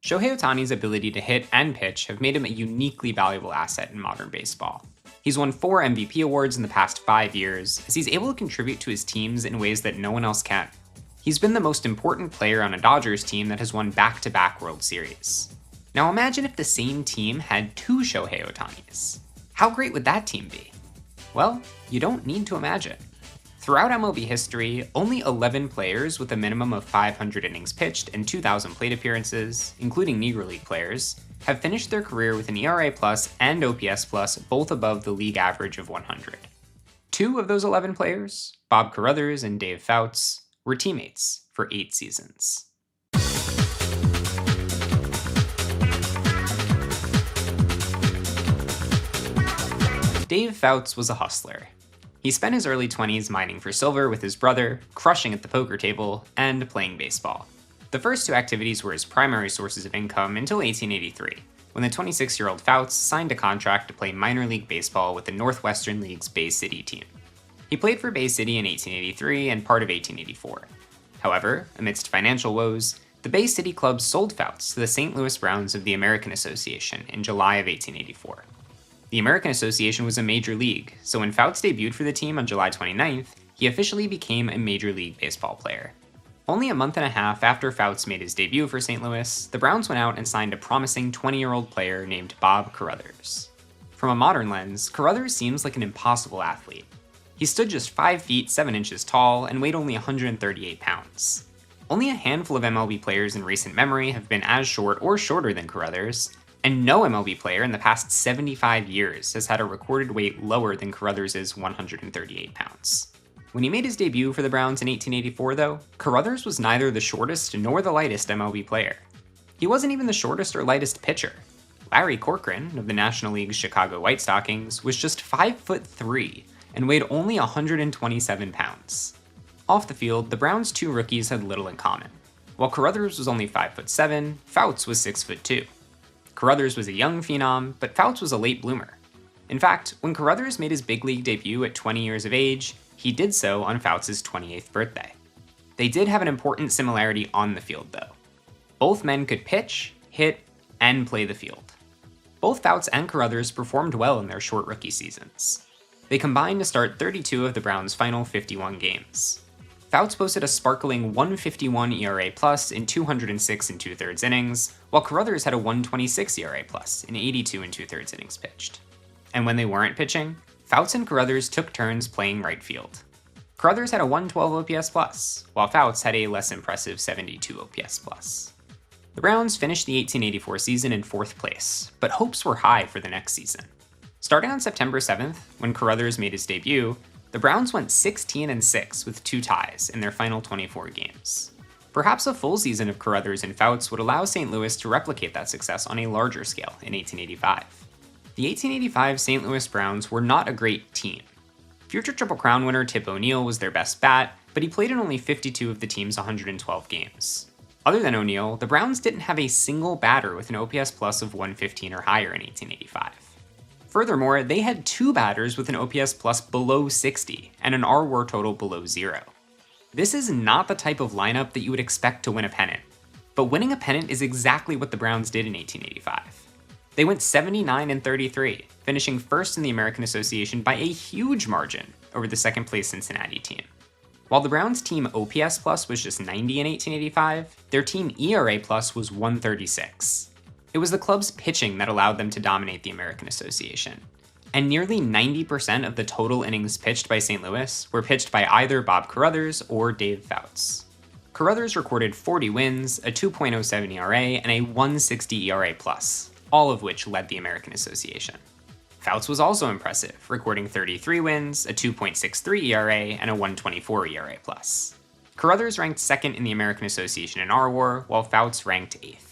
Shohei Ohtanis' ability to hit and pitch have made him a uniquely valuable asset in modern baseball. He's won 4 MVP awards in the past 5 years, as he's able to contribute to his teams in ways that no one else can. He's been the most important player on a Dodgers team that has won back-to-back World Series. Now imagine if the same team had 2 Shohei Ohtanis. How great would that team be? Well, you don't need to imagine. Throughout MLB history, only 11 players with a minimum of 500 innings pitched and 2,000 plate appearances, including Negro League players, have finished their career with an ERA plus and OPS plus both above the league average of 100. 2 of those 11 players, Bob Caruthers and Dave Foutz, were teammates for 8 seasons. Dave Foutz was a hustler. He spent his early 20s mining for silver with his brother, crushing at the poker table, and playing baseball. The first 2 activities were his primary sources of income until 1883, when the 26-year-old Foutz signed a contract to play minor league baseball with the Northwestern League's Bay City team. He played for Bay City in 1883 and part of 1884. However, amidst financial woes, the Bay City club sold Foutz to the St. Louis Browns of the American Association in July of 1884. The American Association was a major league, so when Foutz debuted for the team on July 29th, he officially became a Major League Baseball player. Only a month and a half after Foutz made his debut for St. Louis, the Browns went out and signed a promising 20-year-old player named Bob Caruthers. From a modern lens, Caruthers seems like an impossible athlete. He stood just 5 feet 7 inches tall and weighed only 138 pounds. Only a handful of MLB players in recent memory have been as short or shorter than Caruthers, and no MLB player in the past 75 years has had a recorded weight lower than Caruthers' 138 pounds. When he made his debut for the Browns in 1884, though, Caruthers was neither the shortest nor the lightest MLB player. He wasn't even the shortest or lightest pitcher. Larry Corcoran, of the National League's Chicago White Stockings, was just 5'3" and weighed only 127 pounds. Off the field, the Browns' 2 rookies had little in common. While Caruthers was only 5'7", Foutz was 6'2". Caruthers was a young phenom, but Foutz was a late bloomer. In fact, when Caruthers made his big league debut at 20 years of age, he did so on Fouts' 28th birthday. They did have an important similarity on the field, though. Both men could pitch, hit, and play the field. Both Foutz and Caruthers performed well in their short rookie seasons. They combined to start 32 of the Browns' final 51 games. Foutz posted a sparkling 151 ERA plus in 206 and 2/3 innings, while Caruthers had a 126 ERA plus in 82 and 2/3 innings pitched. And when they weren't pitching, Foutz and Caruthers took turns playing right field. Caruthers had a 112 OPS plus, while Foutz had a less impressive 72 OPS plus. The Browns finished the 1884 season in 4th place, but hopes were high for the next season. Starting on September 7th, when Caruthers made his debut, the Browns went 16-6 with 2 ties in their final 24 games. Perhaps a full season of Caruthers and Foutz would allow St. Louis to replicate that success on a larger scale in 1885. The 1885 St. Louis Browns were not a great team. Future Triple Crown winner Tip O'Neill was their best bat, but he played in only 52 of the team's 112 games. Other than O'Neill, the Browns didn't have a single batter with an OPS plus of 115 or higher in 1885. Furthermore, they had 2 batters with an OPS plus below 60 and an R-WAR total below 0. This is not the type of lineup that you would expect to win a pennant, but winning a pennant is exactly what the Browns did in 1885. They went 79-33, finishing first in the American Association by a huge margin over the second-place Cincinnati team. While the Browns' team OPS plus was just 90 in 1885, their team ERA plus was 136. It was the club's pitching that allowed them to dominate the American Association, and nearly 90% of the total innings pitched by St. Louis were pitched by either Bob Caruthers or Dave Foutz. Caruthers recorded 40 wins, a 2.07 ERA, and a 160 ERA+, all of which led the American Association. Foutz was also impressive, recording 33 wins, a 2.63 ERA, and a 124 ERA+. Caruthers ranked 2nd in the American Association in R-WAR, while Foutz ranked 8th.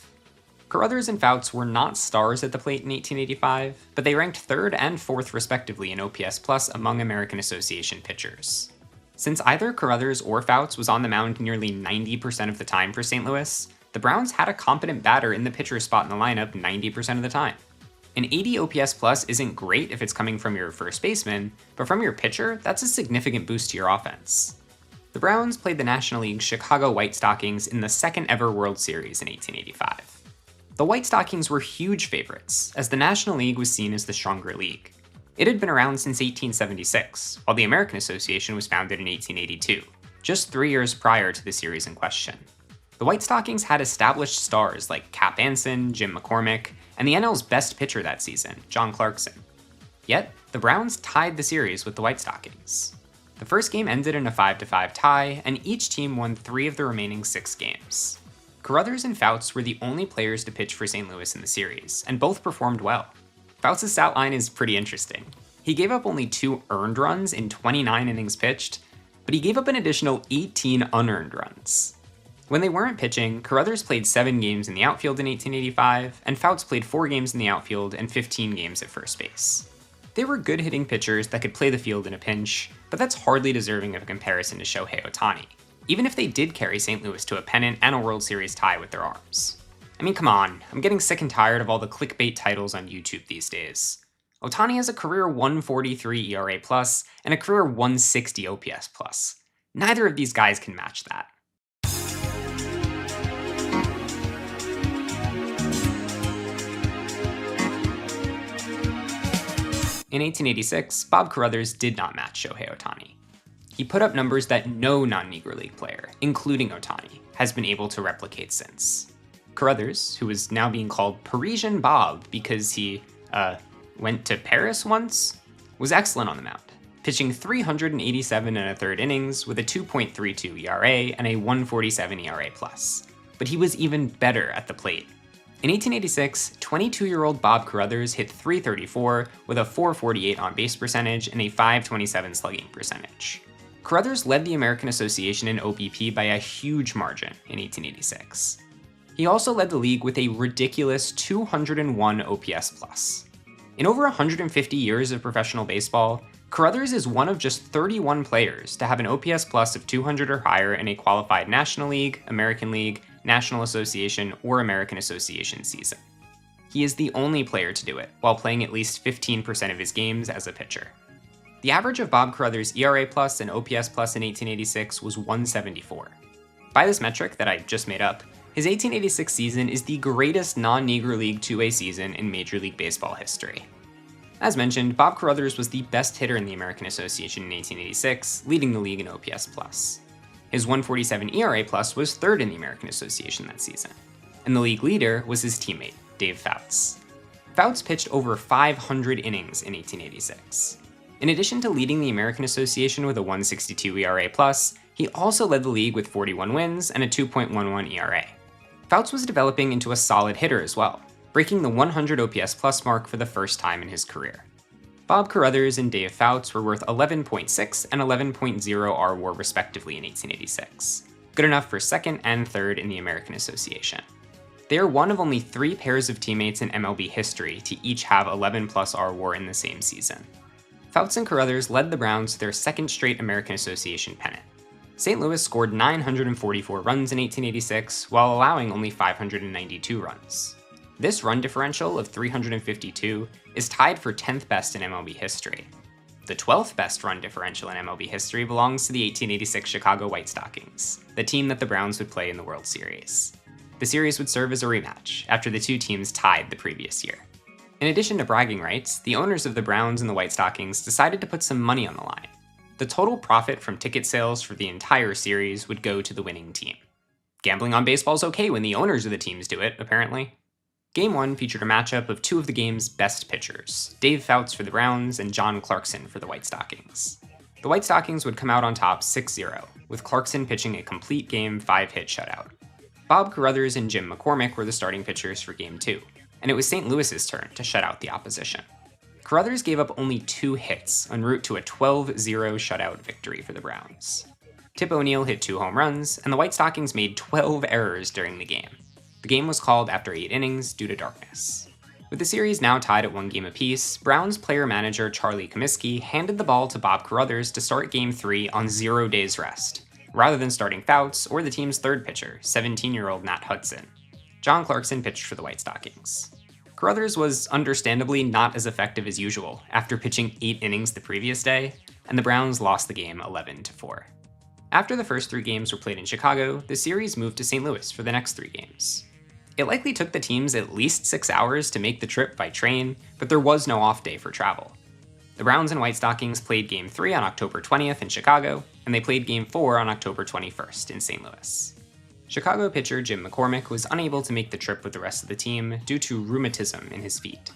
Caruthers and Foutz were not stars at the plate in 1885, but they ranked 3rd and 4th respectively in OPS plus among American Association pitchers. Since either Caruthers or Foutz was on the mound nearly 90% of the time for St. Louis, the Browns had a competent batter in the pitcher spot in the lineup 90% of the time. An 80 OPS plus isn't great if it's coming from your first baseman, but from your pitcher, that's a significant boost to your offense. The Browns played the National League's Chicago White Stockings in the 2nd ever World Series in 1885. The White Stockings were huge favorites, as the National League was seen as the stronger league. It had been around since 1876, while the American Association was founded in 1882, just 3 years prior to the series in question. The White Stockings had established stars like Cap Anson, Jim McCormick, and the NL's best pitcher that season, John Clarkson. Yet, the Browns tied the series with the White Stockings. The first game ended in a 5-5 tie, and each team won 3 of the remaining 6 games. Caruthers and Foutz were the only players to pitch for St. Louis in the series, and both performed well. Foutz' stat line is pretty interesting. He gave up only 2 earned runs in 29 innings pitched, but he gave up an additional 18 unearned runs. When they weren't pitching, Caruthers played 7 games in the outfield in 1885, and Foutz played 4 games in the outfield and 15 games at first base. They were good hitting pitchers that could play the field in a pinch, but that's hardly deserving of a comparison to Shohei Ohtani, even if they did carry St. Louis to a pennant and a World Series tie with their arms. I mean, come on, I'm getting sick and tired of all the clickbait titles on YouTube these days. Ohtanis has a career 143 ERA+, and a career 160 OPS+. Neither of these guys can match that. In 1886, Bob Caruthers did not match Shohei Ohtani. He put up numbers that no non-Negro League player, including Ohtanis, has been able to replicate since. Caruthers, who is now being called Parisian Bob because he, went to Paris once, was excellent on the mound, pitching 387 1/3 innings with a 2.32 ERA and a 147 ERA+. But he was even better at the plate. In 1886, 22-year-old Bob Caruthers hit .334 with a .448 on-base percentage and a .527 slugging percentage. Caruthers led the American Association in OBP by a huge margin in 1886. He also led the league with a ridiculous 201 OPS+. In over 150 years of professional baseball, Caruthers is one of just 31 players to have an OPS+ of 200 or higher in a qualified National League, American League, National Association, or American Association season. He is the only player to do it, while playing at least 15% of his games as a pitcher. The average of Bob Caruthers' ERA+ and OPS+ in 1886 was 174. By this metric that I just made up, his 1886 season is the greatest non-Negro League 2A season in Major League Baseball history. As mentioned, Bob Caruthers was the best hitter in the American Association in 1886, leading the league in OPS+. His 147 ERA+ was third in the American Association that season, and the league leader was his teammate, Dave Foutz. Foutz pitched over 500 innings in 1886. In addition to leading the American Association with a 162 ERA+, he also led the league with 41 wins and a 2.11 ERA. Foutz was developing into a solid hitter as well, breaking the 100 OPS+ mark for the first time in his career. Bob Caruthers and Dave Foutz were worth 11.6 and 11.0 R-WAR respectively in 1886, good enough for second and third in the American Association. They are one of only 3 pairs of teammates in MLB history to each have 11+ R-WAR in the same season. Foutz and Caruthers led the Browns to their second straight American Association pennant. St. Louis scored 944 runs in 1886, while allowing only 592 runs. This run differential of 352 is tied for 10th best in MLB history. The 12th best run differential in MLB history belongs to the 1886 Chicago White Stockings, the team that the Browns would play in the World Series. The series would serve as a rematch, after the 2 teams tied the previous year. In addition to bragging rights, the owners of the Browns and the White Stockings decided to put some money on the line. The total profit from ticket sales for the entire series would go to the winning team. Gambling on baseball is okay when the owners of the teams do it, apparently. Game 1 featured a matchup of 2 of the game's best pitchers, Dave Foutz for the Browns and John Clarkson for the White Stockings. The White Stockings would come out on top 6-0, with Clarkson pitching a complete game 5-hit shutout. Bob Caruthers and Jim McCormick were the starting pitchers for Game 2, and it was St. Louis's turn to shut out the opposition. Caruthers gave up only 2 hits en route to a 12-0 shutout victory for the Browns. Tip O'Neill hit 2 home runs, and the White Stockings made 12 errors during the game. The game was called after 8 innings due to darkness. With the series now tied at 1 game apiece, Browns player-manager Charlie Comiskey handed the ball to Bob Caruthers to start Game 3 on 0 days rest, rather than starting Foutz or the team's third pitcher, 17-year-old Nat Hudson. John Clarkson pitched for the White Stockings. Caruthers was understandably not as effective as usual after pitching 8 innings the previous day, and the Browns lost the game 11-4. After the first 3 games were played in Chicago, the series moved to St. Louis for the next 3 games. It likely took the teams at least 6 hours to make the trip by train, but there was no off day for travel. The Browns and White Stockings played Game 3 on October 20th in Chicago, and they played Game 4 on October 21st in St. Louis. Chicago pitcher Jim McCormick was unable to make the trip with the rest of the team due to rheumatism in his feet.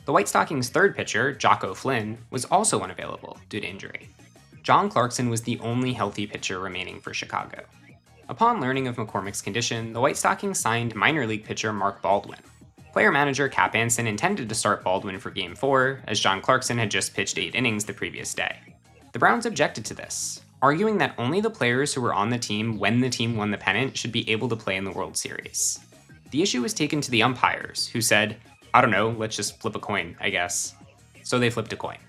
The White Stockings' third pitcher, Jocko Flynn, was also unavailable due to injury. John Clarkson was the only healthy pitcher remaining for Chicago. Upon learning of McCormick's condition, the White Stockings signed minor league pitcher Mark Baldwin. Player-manager Cap Anson intended to start Baldwin for Game 4, as John Clarkson had just pitched 8 innings the previous day. The Browns objected to this, arguing that only the players who were on the team when the team won the pennant should be able to play in the World Series. The issue was taken to the umpires, who said, "I don't know, let's just flip a coin, I guess." So they flipped a coin.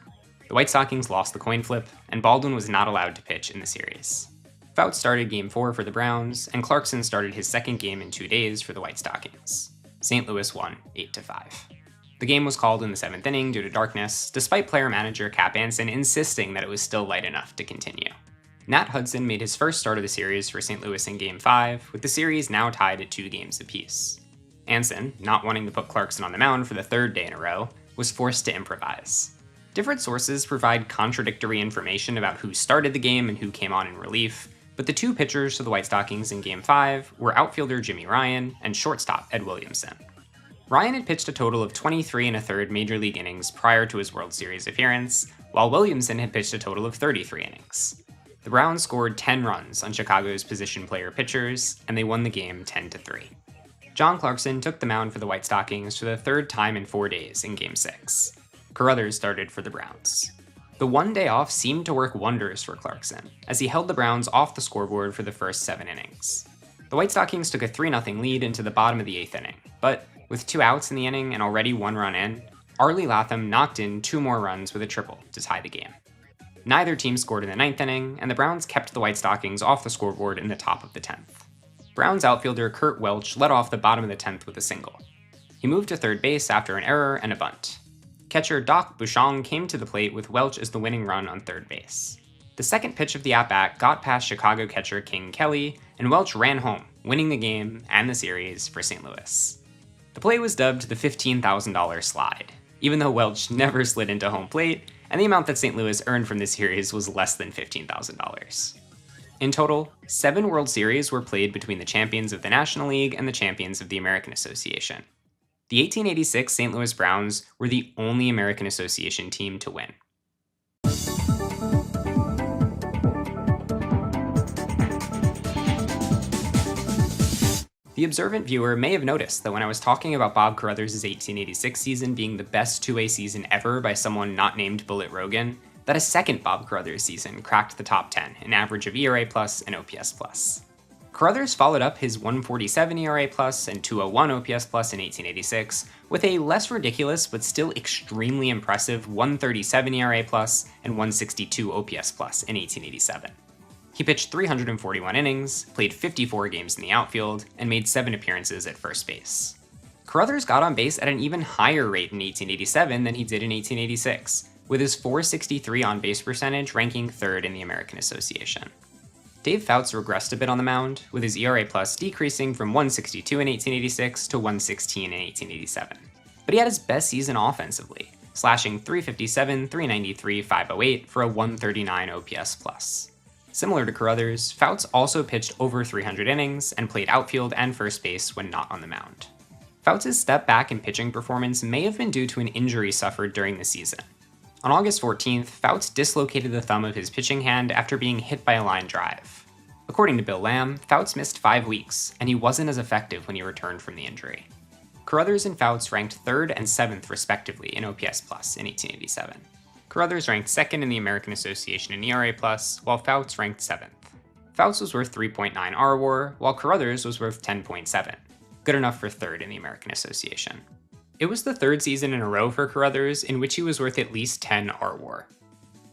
The White Stockings lost the coin flip, and Baldwin was not allowed to pitch in the series. Foutz started Game 4 for the Browns, and Clarkson started his second game in 2 days for the White Stockings. St. Louis won 8-5. The game was called in the 7th inning due to darkness, despite player-manager Cap Anson insisting that it was still light enough to continue. Nat Hudson made his first start of the series for St. Louis in Game 5, with the series now tied at 2 games apiece. Anson, not wanting to put Clarkson on the mound for the 3rd day in a row, was forced to improvise. Different sources provide contradictory information about who started the game and who came on in relief, but the 2 pitchers for the White Stockings in Game 5 were outfielder Jimmy Ryan and shortstop Ed Williamson. Ryan had pitched a total of 23 1/3 major league innings prior to his World Series appearance, while Williamson had pitched a total of 33 innings. The Browns scored 10 runs on Chicago's position player pitchers, and they won the game 10-3. John Clarkson took the mound for the White Stockings for the 3rd time in 4 days in Game 6. Caruthers started for the Browns. The 1 day off seemed to work wonders for Clarkson, as he held the Browns off the scoreboard for the first 7 innings. The White Stockings took a 3-0 lead into the bottom of the 8th inning, but with 2 outs in the inning and already 1 run in, Arlie Latham knocked in 2 more runs with a triple to tie the game. Neither team scored in the 9th inning, and the Browns kept the White Stockings off the scoreboard in the top of the 10th. Browns outfielder Kurt Welch led off the bottom of the 10th with a single. He moved to third base after an error and a bunt. Catcher Doc Bouchon came to the plate with Welch as the winning run on third base. The second pitch of the at-bat got past Chicago catcher King Kelly, and Welch ran home, winning the game and the series for St. Louis. The play was dubbed the $15,000 slide, even though Welch never slid into home plate, and the amount that St. Louis earned from the series was less than $15,000. In total, 7 World Series were played between the champions of the National League and the champions of the American Association. The 1886 St. Louis Browns were the only American Association team to win. The observant viewer may have noticed that when I was talking about Bob Caruthers' 1886 season being the best 2A season ever by someone not named Bullet Rogan, that a second Bob Caruthers season cracked the top 10 in average of ERA plus and OPS plus. Caruthers followed up his 147 ERA plus and 201 OPS plus in 1886 with a less ridiculous but still extremely impressive 137 ERA plus and 162 OPS plus in 1887. He pitched 341 innings, played 54 games in the outfield, and made 7 appearances at first base. Caruthers got on base at an even higher rate in 1887 than he did in 1886, with his .463 on-base percentage ranking 3rd in the American Association. Dave Foutz regressed a bit on the mound, with his ERA plus decreasing from 162 in 1886 to 116 in 1887. But he had his best season offensively, slashing .357, .393, .508 for a 139 OPS plus. Similar to Caruthers, Foutz also pitched over 300 innings and played outfield and first base when not on the mound. Fouts' step back in pitching performance may have been due to an injury suffered during the season. On August 14th, Foutz dislocated the thumb of his pitching hand after being hit by a line drive. According to Bill Lamb, Foutz missed 5 weeks, and he wasn't as effective when he returned from the injury. Caruthers and Foutz ranked 3rd and 7th respectively in OPS plus in 1887. Caruthers ranked 2nd in the American Association in ERA plus, while Foutz ranked 7th. Foutz was worth 3.9 RWAR, while Caruthers was worth 10.7, good enough for 3rd in the American Association. It was the 3rd season in a row for Caruthers in which he was worth at least 10 RWAR.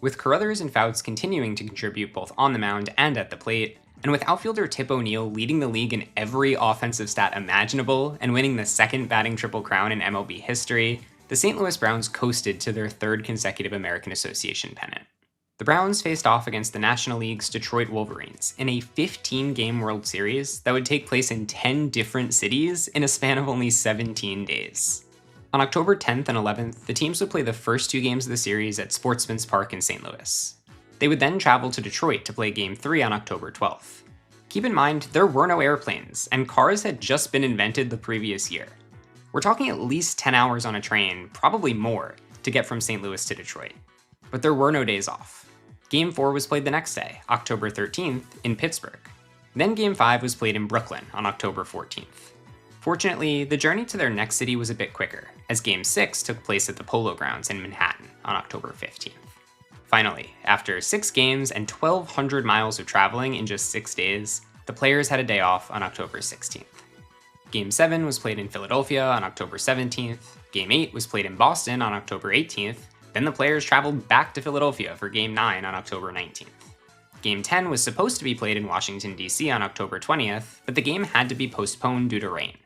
With Caruthers and Foutz continuing to contribute both on the mound and at the plate, and with outfielder Tip O'Neill leading the league in every offensive stat imaginable and winning the 2nd batting triple crown in MLB history, the St. Louis Browns coasted to their 3rd consecutive American Association pennant. The Browns faced off against the National League's Detroit Wolverines in a 15-game World Series that would take place in 10 different cities in a span of only 17 days. On October 10th and 11th, the teams would play the first 2 games of the series at Sportsman's Park in St. Louis. They would then travel to Detroit to play Game 3 on October 12th. Keep in mind, there were no airplanes, and cars had just been invented the previous year. We're talking at least 10 hours on a train, probably more, to get from St. Louis to Detroit. But there were no days off. Game 4 was played the next day, October 13th, in Pittsburgh. Then Game 5 was played in Brooklyn on October 14th. Fortunately, the journey to their next city was a bit quicker, as Game 6 took place at the Polo Grounds in Manhattan on October 15th. Finally, after 6 games and 1,200 miles of traveling in just 6 days, the players had a day off on October 16th. Game 7 was played in Philadelphia on October 17th, Game 8 was played in Boston on October 18th, then the players traveled back to Philadelphia for Game 9 on October 19th. Game 10 was supposed to be played in Washington, D.C. on October 20th, but the game had to be postponed due to rain.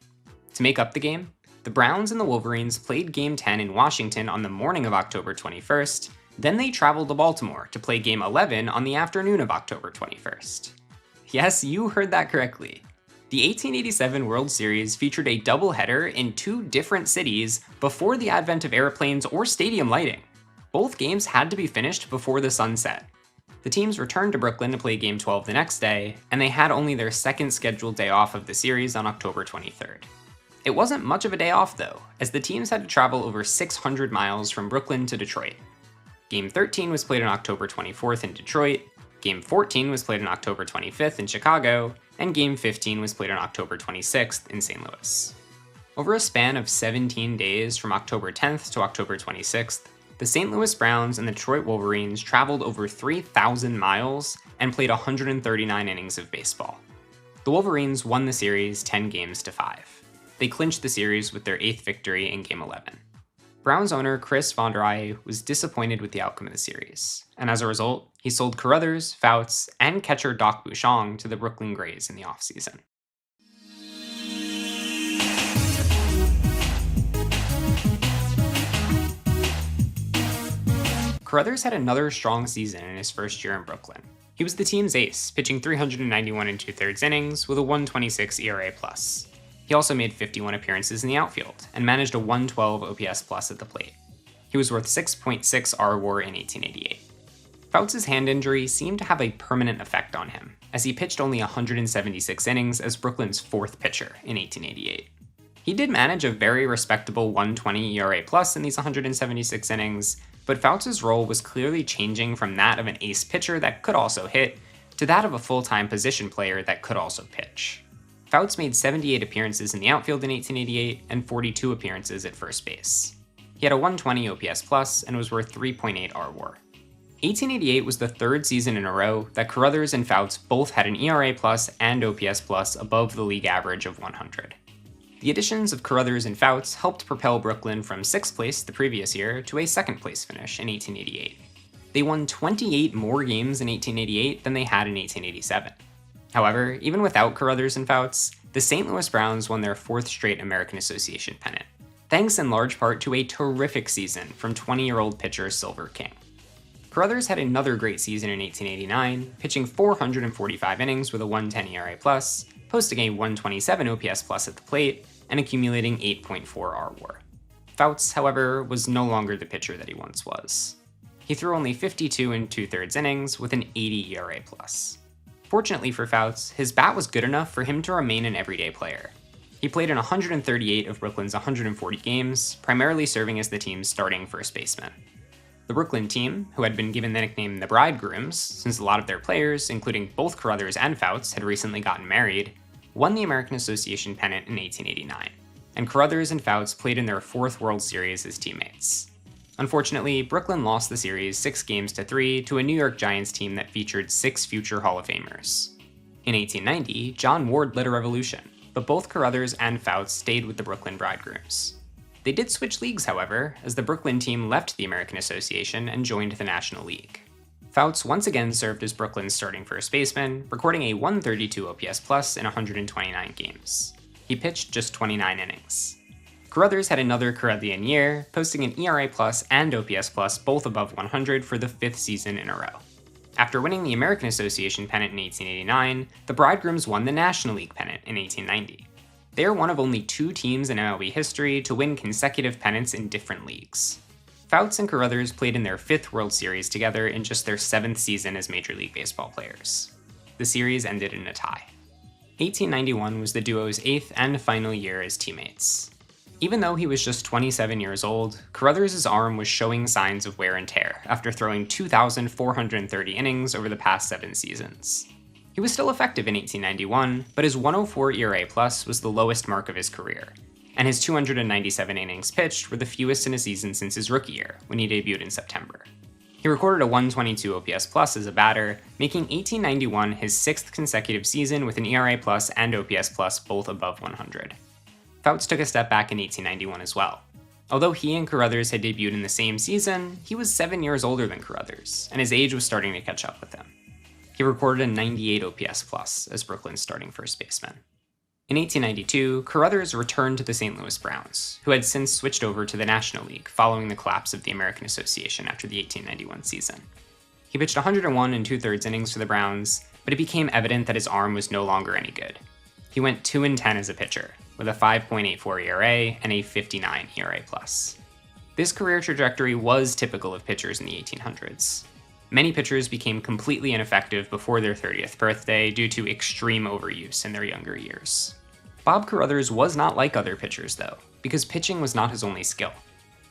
To make up the game, the Browns and the Wolverines played Game 10 in Washington on the morning of October 21st, then they traveled to Baltimore to play Game 11 on the afternoon of October 21st. Yes, you heard that correctly. The 1887 World Series featured a doubleheader in 2 different cities before the advent of airplanes or stadium lighting. Both games had to be finished before the sun set. The teams returned to Brooklyn to play Game 12 the next day, and they had only their second scheduled day off of the series on October 23rd. It wasn't much of a day off though, as the teams had to travel over 600 miles from Brooklyn to Detroit. Game 13 was played on October 24th in Detroit, Game 14 was played on October 25th in Chicago, and Game 15 was played on October 26th in St. Louis. Over a span of 17 days from October 10th to October 26th, the St. Louis Browns and the Detroit Wolverines traveled over 3,000 miles and played 139 innings of baseball. The Wolverines won the series 10-5. They clinched the series with their 8th victory in Game 11. Browns owner Chris Von der Eye was disappointed with the outcome of the series, and as a result, he sold Caruthers, Foutz, and catcher Doc Bouchon to the Brooklyn Grays in the offseason. Caruthers had another strong season in his first year in Brooklyn. He was the team's ace, pitching 391 2/3 innings with a 1.26 ERA+. He also made 51 appearances in the outfield, and managed a 112 OPS plus at the plate. He was worth 6.6 R-WAR in 1888. Fouts' hand injury seemed to have a permanent effect on him, as he pitched only 176 innings as Brooklyn's 4th pitcher in 1888. He did manage a very respectable 1.20 ERA+ in these 176 innings, but Fouts' role was clearly changing from that of an ace pitcher that could also hit, to that of a full-time position player that could also pitch. Foutz made 78 appearances in the outfield in 1888 and 42 appearances at first base. He had a 120 OPS plus and was worth 3.8 R-WAR. 1888 was the 3rd season in a row that Caruthers and Foutz both had an ERA plus and OPS plus above the league average of 100. The additions of Caruthers and Foutz helped propel Brooklyn from 6th place the previous year to a 2nd place finish in 1888. They won 28 more games in 1888 than they had in 1887. However, even without Caruthers and Foutz, the St. Louis Browns won their 4th straight American Association pennant, thanks in large part to a terrific season from 20-year-old pitcher Silver King. Caruthers had another great season in 1889, pitching 445 innings with a 1.10 ERA+, posting a 127 OPS plus at the plate, and accumulating 8.4 R-WAR. Foutz, however, was no longer the pitcher that he once was. He threw only 52 2/3 innings with an 80 ERA+. Fortunately for Foutz, his bat was good enough for him to remain an everyday player. He played in 138 of Brooklyn's 140 games, primarily serving as the team's starting first baseman. The Brooklyn team, who had been given the nickname the Bridegrooms, since a lot of their players, including both Caruthers and Foutz, had recently gotten married, won the American Association pennant in 1889, and Caruthers and Foutz played in their 4th World Series as teammates. Unfortunately, Brooklyn lost the series 6-3 to a New York Giants team that featured 6 future Hall of Famers. In 1890, John Ward led a revolution, but both Caruthers and Foutz stayed with the Brooklyn Bridegrooms. They did switch leagues, however, as the Brooklyn team left the American Association and joined the National League. Foutz once again served as Brooklyn's starting first baseman, recording a 132 OPS plus in 129 games. He pitched just 29 innings. Caruthers had another Caruthian year, posting an ERA plus and OPS plus both above 100 for the 5th season in a row. After winning the American Association pennant in 1889, the Bridegrooms won the National League pennant in 1890. They are one of only 2 teams in MLB history to win consecutive pennants in different leagues. Foutz and Caruthers played in their 5th World Series together in just their 7th season as Major League Baseball players. The series ended in a tie. 1891 was the duo's 8th and final year as teammates. Even though he was just 27 years old, Caruthers' arm was showing signs of wear and tear after throwing 2,430 innings over the past 7 seasons. He was still effective in 1891, but his 104 ERA plus was the lowest mark of his career, and his 297 innings pitched were the fewest in a season since his rookie year, when he debuted in September. He recorded a 122 OPS plus as a batter, making 1891 his 6th consecutive season with an ERA plus and OPS plus both above 100. Foutz took a step back in 1891 as well. Although he and Caruthers had debuted in the same season, he was 7 years older than Caruthers, and his age was starting to catch up with him. He recorded a 98 OPS plus as Brooklyn's starting first baseman. In 1892, Caruthers returned to the St. Louis Browns, who had since switched over to the National League following the collapse of the American Association after the 1891 season. He pitched 101 2/3 innings for the Browns, but it became evident that his arm was no longer any good. He went 2-10 as a pitcher, with a 5.84 ERA and a 59 ERA+. This career trajectory was typical of pitchers in the 1800s. Many pitchers became completely ineffective before their 30th birthday due to extreme overuse in their younger years. Bob Caruthers was not like other pitchers, though, because pitching was not his only skill.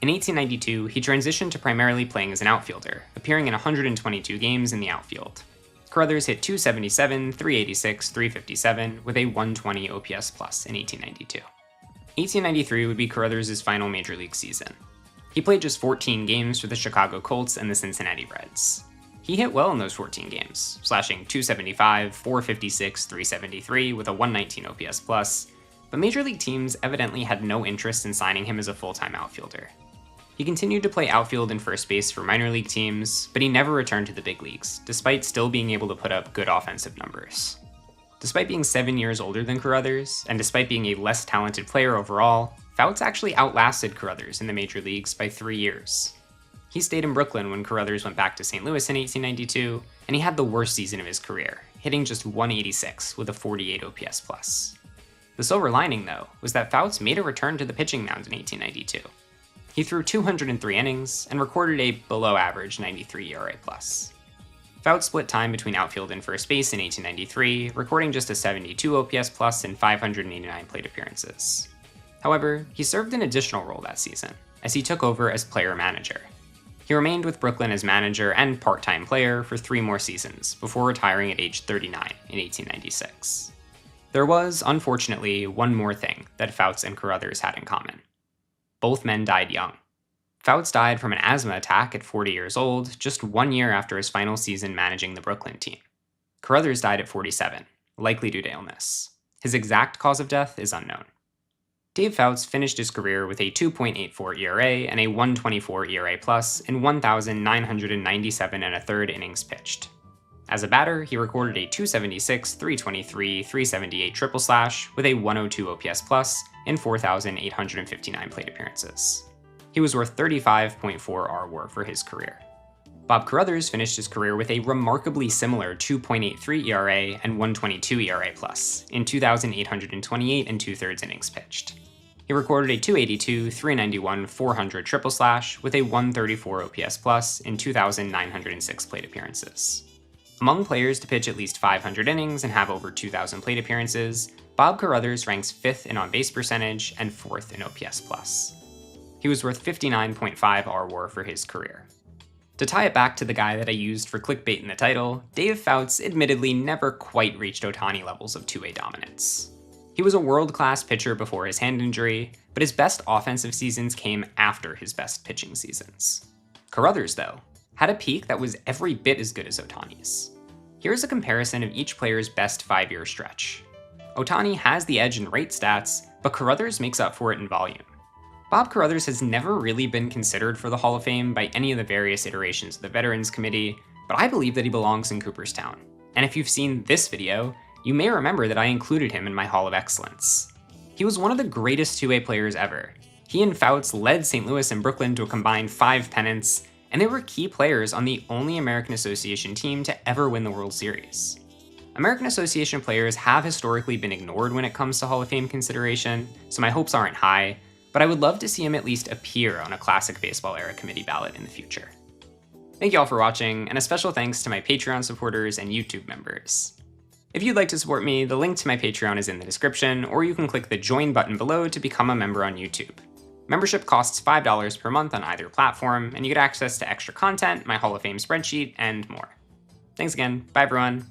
In 1892, he transitioned to primarily playing as an outfielder, appearing in 122 games in the outfield. Caruthers hit .277, .386, .357 with a 120 OPS plus in 1892. 1893 would be Caruthers' final major league season. He played just 14 games for the Chicago Colts and the Cincinnati Reds. He hit well in those 14 games, slashing .275, .456, .373 with a 119 OPS plus, but major league teams evidently had no interest in signing him as a full-time outfielder. He continued to play outfield and first base for minor league teams, but he never returned to the big leagues, despite still being able to put up good offensive numbers. Despite being 7 years older than Caruthers, and despite being a less talented player overall, Foutz actually outlasted Caruthers in the major leagues by 3 years. He stayed in Brooklyn when Caruthers went back to St. Louis in 1892, and he had the worst season of his career, hitting just .186 with a 48 OPS plus. The silver lining, though, was that Foutz made a return to the pitching mound in 1892. He threw 203 innings and recorded a below-average 93 ERA+. Foutz split time between outfield and first base in 1893, recording just a 72 OPS plus and 589 plate appearances. However, he served an additional role that season, as he took over as player-manager. He remained with Brooklyn as manager and part-time player for 3 more seasons, before retiring at age 39 in 1896. There was, unfortunately, one more thing that Foutz and Caruthers had in common. Both men died young. Foutz died from an asthma attack at 40 years old, just 1 year after his final season managing the Brooklyn team. Caruthers died at 47, likely due to illness. His exact cause of death is unknown. Dave Foutz finished his career with a 2.84 ERA and a 124 ERA plus in 1,997 1/3 innings pitched. As a batter, he recorded a .276, .323, .378 triple slash with a 102 OPS plus in 4,859 plate appearances. He was worth 35.4 RWAR for his career. Bob Caruthers finished his career with a remarkably similar 2.83 ERA and 122 ERA plus in 2,828 2/3 innings pitched. He recorded a .282, .391, .400 triple slash with a 134 OPS plus in 2,906 plate appearances. Among players to pitch at least 500 innings and have over 2,000 plate appearances, Bob Caruthers ranks 5th in on-base percentage and 4th in OPS plus. He was worth 59.5 RWAR for his career. To tie it back to the guy that I used for clickbait in the title, Dave Foutz admittedly never quite reached Ohtanis levels of 2A dominance. He was a world-class pitcher before his hand injury, but his best offensive seasons came after his best pitching seasons. Caruthers, though, had a peak that was every bit as good as Ohtanis. Here's a comparison of each player's best 5-year stretch. Ohtanis has the edge in rate stats, but Caruthers makes up for it in volume. Bob Caruthers has never really been considered for the Hall of Fame by any of the various iterations of the Veterans Committee, but I believe that he belongs in Cooperstown. And if you've seen this video, you may remember that I included him in my Hall of Excellence. He was one of the greatest two-way players ever. He and Foutz led St. Louis and Brooklyn to a combined 5 pennants, and they were key players on the only American Association team to ever win the World Series. American Association players have historically been ignored when it comes to Hall of Fame consideration, so my hopes aren't high, but I would love to see him at least appear on a classic baseball era committee ballot in the future. Thank you all for watching, and a special thanks to my Patreon supporters and YouTube members. If you'd like to support me, the link to my Patreon is in the description, or you can click the join button below to become a member on YouTube. Membership costs $5 per month on either platform, and you get access to extra content, my Hall of Fame spreadsheet, and more. Thanks again. Bye everyone.